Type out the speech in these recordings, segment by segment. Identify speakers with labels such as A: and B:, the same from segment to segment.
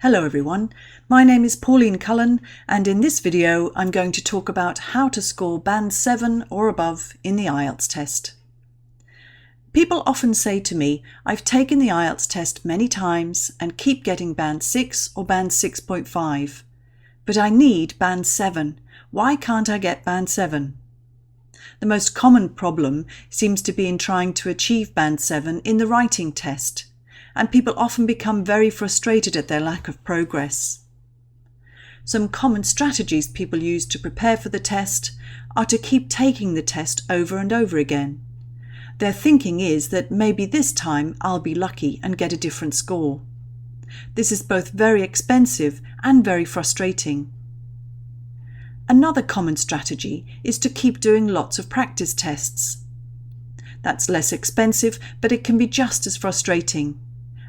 A: Hello everyone, my name is Pauline Cullen and in this video I'm going to talk about how to score Band 7 or above in the IELTS test. People often say to me, I've taken the IELTS test many times and keep getting Band 6 or Band 6.5, but I need Band 7. Why can't I get Band 7? The most common problem seems to be in trying to achieve Band 7 in the writing test, and people often become very frustrated at their lack of progress. Some common strategies people use to prepare for the test are to keep taking the test over and over again. Their thinking is that maybe this time I'll be lucky and get a different score. This is both very expensive and very frustrating. Another common strategy is to keep doing lots of practice tests. That's less expensive, but it can be just as frustrating.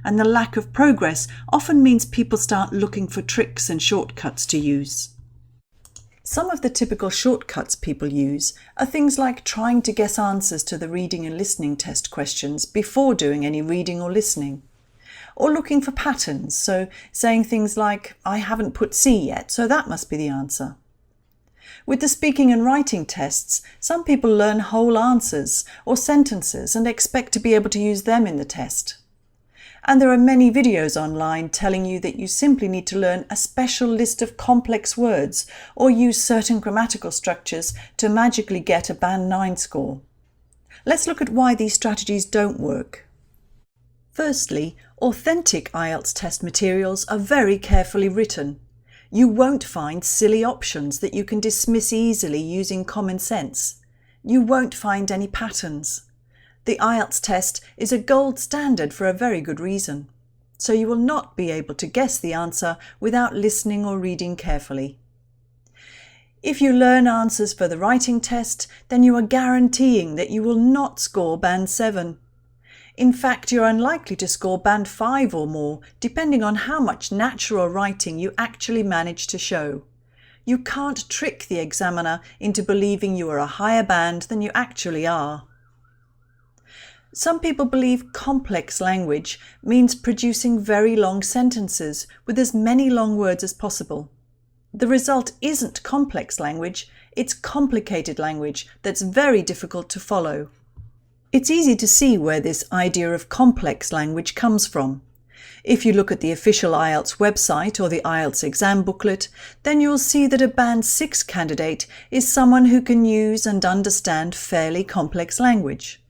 A: And the lack of progress often means people start looking for tricks and shortcuts to use. Some of the typical shortcuts people use are things like trying to guess answers to the reading and listening test questions before doing any reading or listening, or looking for patterns, so saying things like, I haven't put C yet, so that must be the answer. With the speaking and writing tests, some people learn whole answers or sentences and expect to be able to use them in the test. And there are many videos online telling you that you simply need to learn a special list of complex words or use certain grammatical structures to magically get a Band 9 score. Let's look at why these strategies don't work. Firstly, authentic IELTS test materials are very carefully written. You won't find silly options that you can dismiss easily using common sense. You won't find any patterns. The IELTS test is a gold standard for a very good reason, so you will not be able to guess the answer without listening or reading carefully. If you learn answers for the writing test, then you are guaranteeing that you will not score Band 7. In fact, you're unlikely to score Band 5 or more, depending on how much natural writing you actually manage to show. You can't trick the examiner into believing you are a higher band than you actually are. Some people believe complex language means producing very long sentences with as many long words as possible. The result isn't complex language, it's complicated language that's very difficult to follow. It's easy to see where this idea of complex language comes from. If you look at the official IELTS website or the IELTS exam booklet, then you'll see that a Band 6 candidate is someone who can use and understand fairly complex language,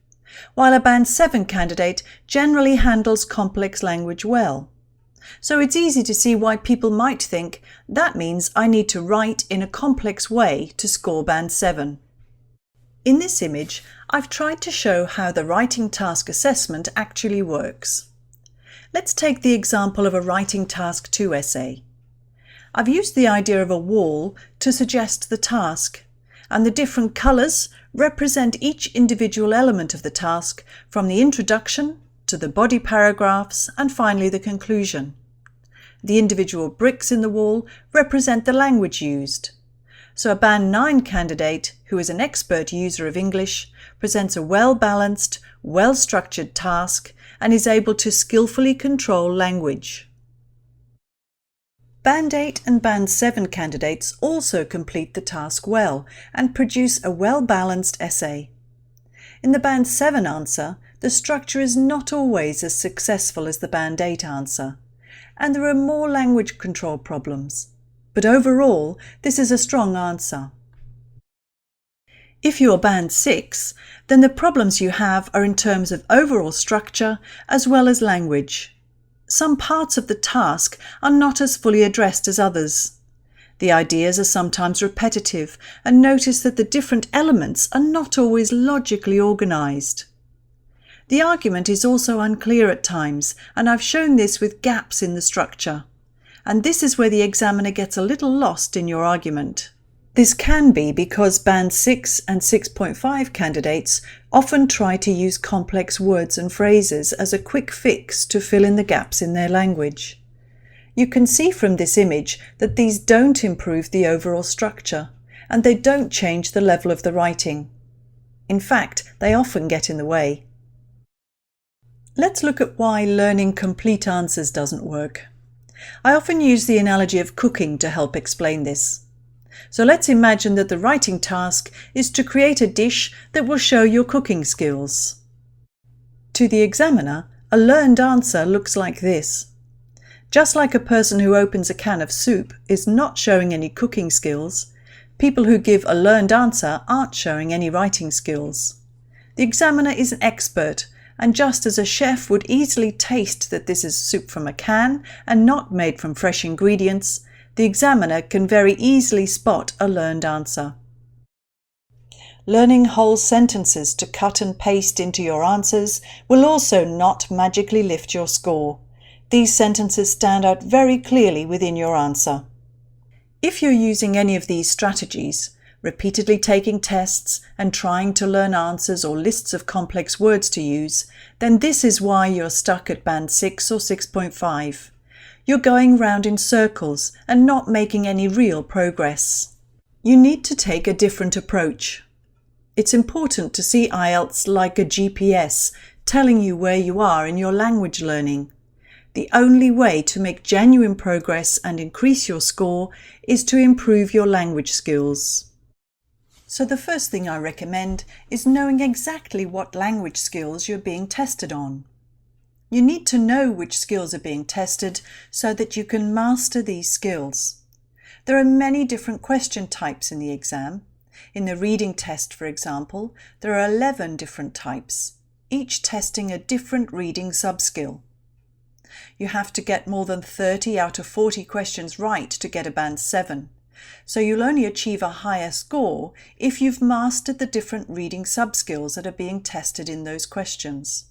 A: while a Band 7 candidate generally handles complex language well. So it's easy to see why people might think, that means I need to write in a complex way to score Band 7. In this image, I've tried to show how the writing task assessment actually works. Let's take the example of a Writing Task 2 essay. I've used the idea of a wall to suggest the task, and the different colours represent each individual element of the task, from the introduction to the body paragraphs and finally the conclusion. The individual bricks in the wall represent the language used. So a Band 9 candidate, who is an expert user of English, presents a well-balanced, well-structured task and is able to skillfully control language. Band 8 and Band 7 candidates also complete the task well and produce a well-balanced essay. In the Band 7 answer, the structure is not always as successful as the Band 8 answer, and there are more language control problems. But overall, this is a strong answer. If you're Band 6, then the problems you have are in terms of overall structure as well as language. Some parts of the task are not as fully addressed as others. The ideas are sometimes repetitive, and notice that the different elements are not always logically organised. The argument is also unclear at times, and I've shown this with gaps in the structure. And this is where the examiner gets a little lost in your argument. This can be because Band 6 and 6.5 candidates often try to use complex words and phrases as a quick fix to fill in the gaps in their language. You can see from this image that these don't improve the overall structure, and they don't change the level of the writing. In fact, they often get in the way. Let's look at why learning complete answers doesn't work. I often use the analogy of cooking to help explain this. So let's imagine that the writing task is to create a dish that will show your cooking skills. To the examiner, a learned answer looks like this. Just like a person who opens a can of soup is not showing any cooking skills, people who give a learned answer aren't showing any writing skills. The examiner is an expert, and just as a chef would easily taste that this is soup from a can and not made from fresh ingredients, the examiner can very easily spot a learned answer. Learning whole sentences to cut and paste into your answers will also not magically lift your score. These sentences stand out very clearly within your answer. If you're using any of these strategies, repeatedly taking tests and trying to learn answers or lists of complex words to use, then this is why you're stuck at band 6 or 6.5. You're going round in circles and not making any real progress. You need to take a different approach. It's important to see IELTS like a GPS, telling you where you are in your language learning. The only way to make genuine progress and increase your score is to improve your language skills. So the first thing I recommend is knowing exactly what language skills you're being tested on. You need to know which skills are being tested so that you can master these skills. There are many different question types in the exam. In the reading test, for example, there are 11 different types, each testing a different reading subskill. You have to get more than 30 out of 40 questions right to get a band 7. So you'll only achieve a higher score if you've mastered the different reading subskills that are being tested in those questions.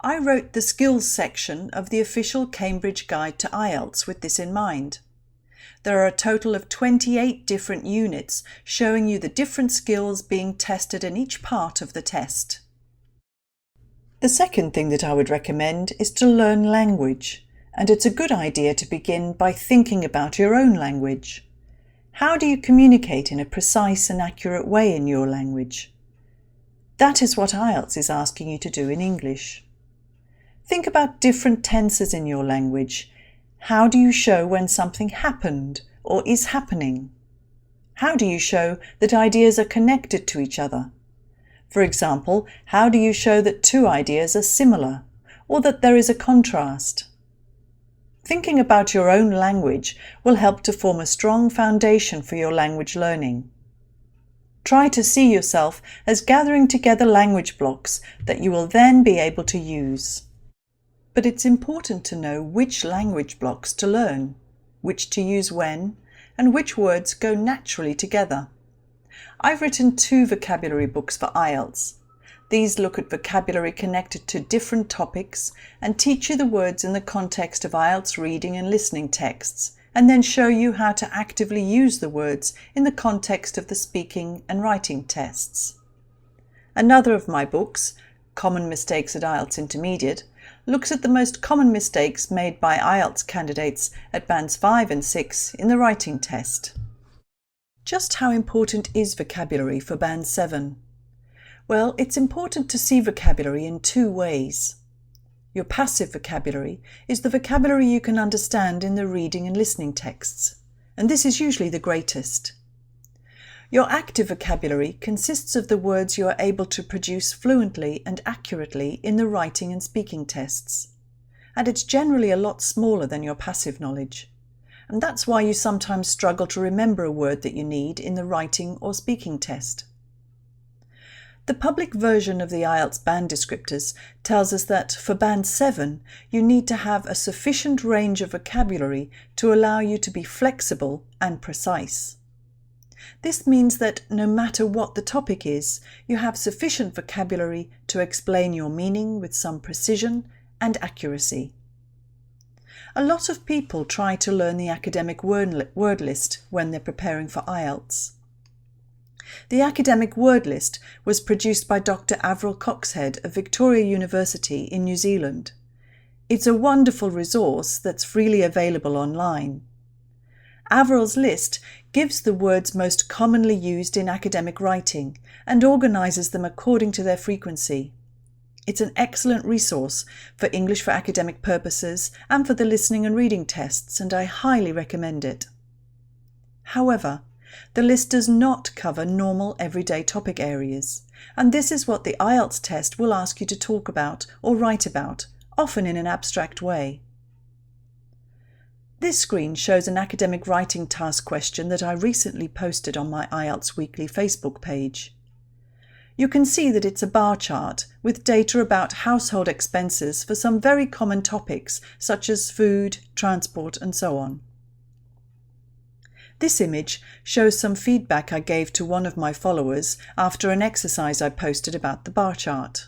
A: I wrote the skills section of the official Cambridge Guide to IELTS with this in mind. There are a total of 28 different units showing you the different skills being tested in each part of the test. The second thing that I would recommend is to learn language, and it's a good idea to begin by thinking about your own language. How do you communicate in a precise and accurate way in your language? That is what IELTS is asking you to do in English. Think about different tenses in your language. How do you show when something happened or is happening? How do you show that ideas are connected to each other? For example, how do you show that two ideas are similar or that there is a contrast? Thinking about your own language will help to form a strong foundation for your language learning. Try to see yourself as gathering together language blocks that you will then be able to use. But it's important to know which language blocks to learn, which to use when, and which words go naturally together. I've written 2 vocabulary books for IELTS. These look at vocabulary connected to different topics and teach you the words in the context of IELTS reading and listening texts, and then show you how to actively use the words in the context of the speaking and writing tests. Another of my books, Common Mistakes at IELTS Intermediate, looks at the most common mistakes made by IELTS candidates at bands 5 and 6 in the writing test. Just how important is vocabulary for band 7? Well, it's important to see vocabulary in 2 ways. Your passive vocabulary is the vocabulary you can understand in the reading and listening texts, and this is usually the greatest. Your active vocabulary consists of the words you are able to produce fluently and accurately in the writing and speaking tests, and it's generally a lot smaller than your passive knowledge. And that's why you sometimes struggle to remember a word that you need in the writing or speaking test. The public version of the IELTS band descriptors tells us that for band 7, you need to have a sufficient range of vocabulary to allow you to be flexible and precise. This means that no matter what the topic is, you have sufficient vocabulary to explain your meaning with some precision and accuracy. A lot of people try to learn the academic word list when they're preparing for IELTS. The academic word list was produced by Dr. Avril Coxhead of Victoria University in New Zealand. It's a wonderful resource that's freely available online. Avril's list gives the words most commonly used in academic writing and organises them according to their frequency. It's an excellent resource for English for academic purposes and for the listening and reading tests, and I highly recommend it. However, the list does not cover normal everyday topic areas, and this is what the IELTS test will ask you to talk about or write about, often in an abstract way. This screen shows an academic writing task question that I recently posted on my IELTS Weekly Facebook page. You can see that it's a bar chart with data about household expenses for some very common topics such as food, transport, and so on. This image shows some feedback I gave to one of my followers after an exercise I posted about the bar chart.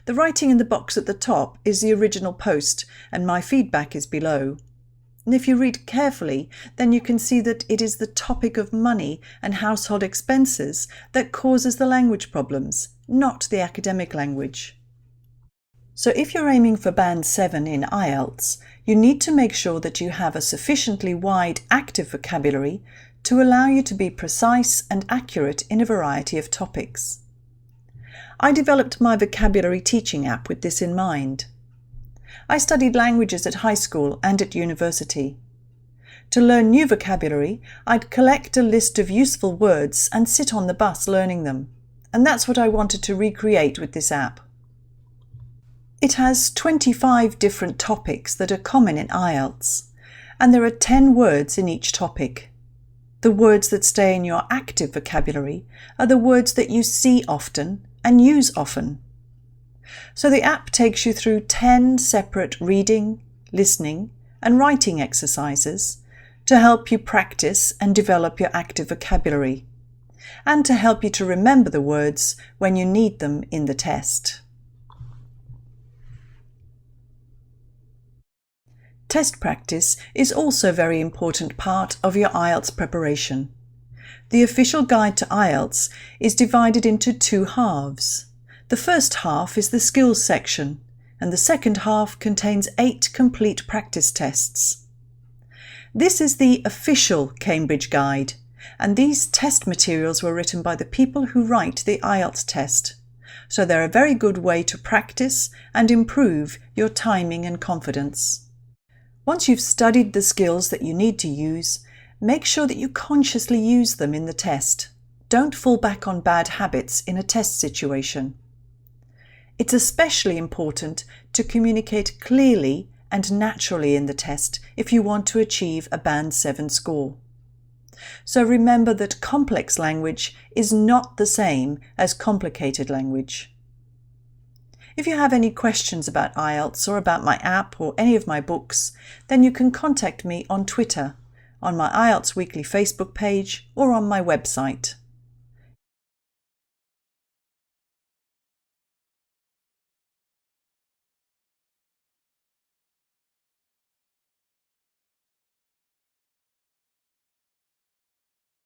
A: The writing in the box at the top is the original post, and my feedback is below. And if you read carefully, then you can see that it is the topic of money and household expenses that causes the language problems, not the academic language. So if you're aiming for Band 7 in IELTS, you need to make sure that you have a sufficiently wide active vocabulary to allow you to be precise and accurate in a variety of topics. I developed my vocabulary teaching app with this in mind. I studied languages at high school and at university. To learn new vocabulary, I'd collect a list of useful words and sit on the bus learning them. And that's what I wanted to recreate with this app. It has 25 different topics that are common in IELTS, and there are 10 words in each topic. The words that stay in your active vocabulary are the words that you see often and use often. So the app takes you through 10 separate reading, listening, and writing exercises to help you practice and develop your active vocabulary, and to help you to remember the words when you need them in the test. Test practice is also a very important part of your IELTS preparation. The official guide to IELTS is divided into two halves. The first half is the skills section, and the second half contains 8 complete practice tests. This is the official Cambridge Guide, and these test materials were written by the people who write the IELTS test, so they're a very good way to practice and improve your timing and confidence. Once you've studied the skills that you need to use, make sure that you consciously use them in the test. Don't fall back on bad habits in a test situation. It's especially important to communicate clearly and naturally in the test if you want to achieve a Band 7 score. So remember that complex language is not the same as complicated language. If you have any questions about IELTS or about my app or any of my books, then you can contact me on Twitter, on my IELTS Weekly Facebook page, or on my website.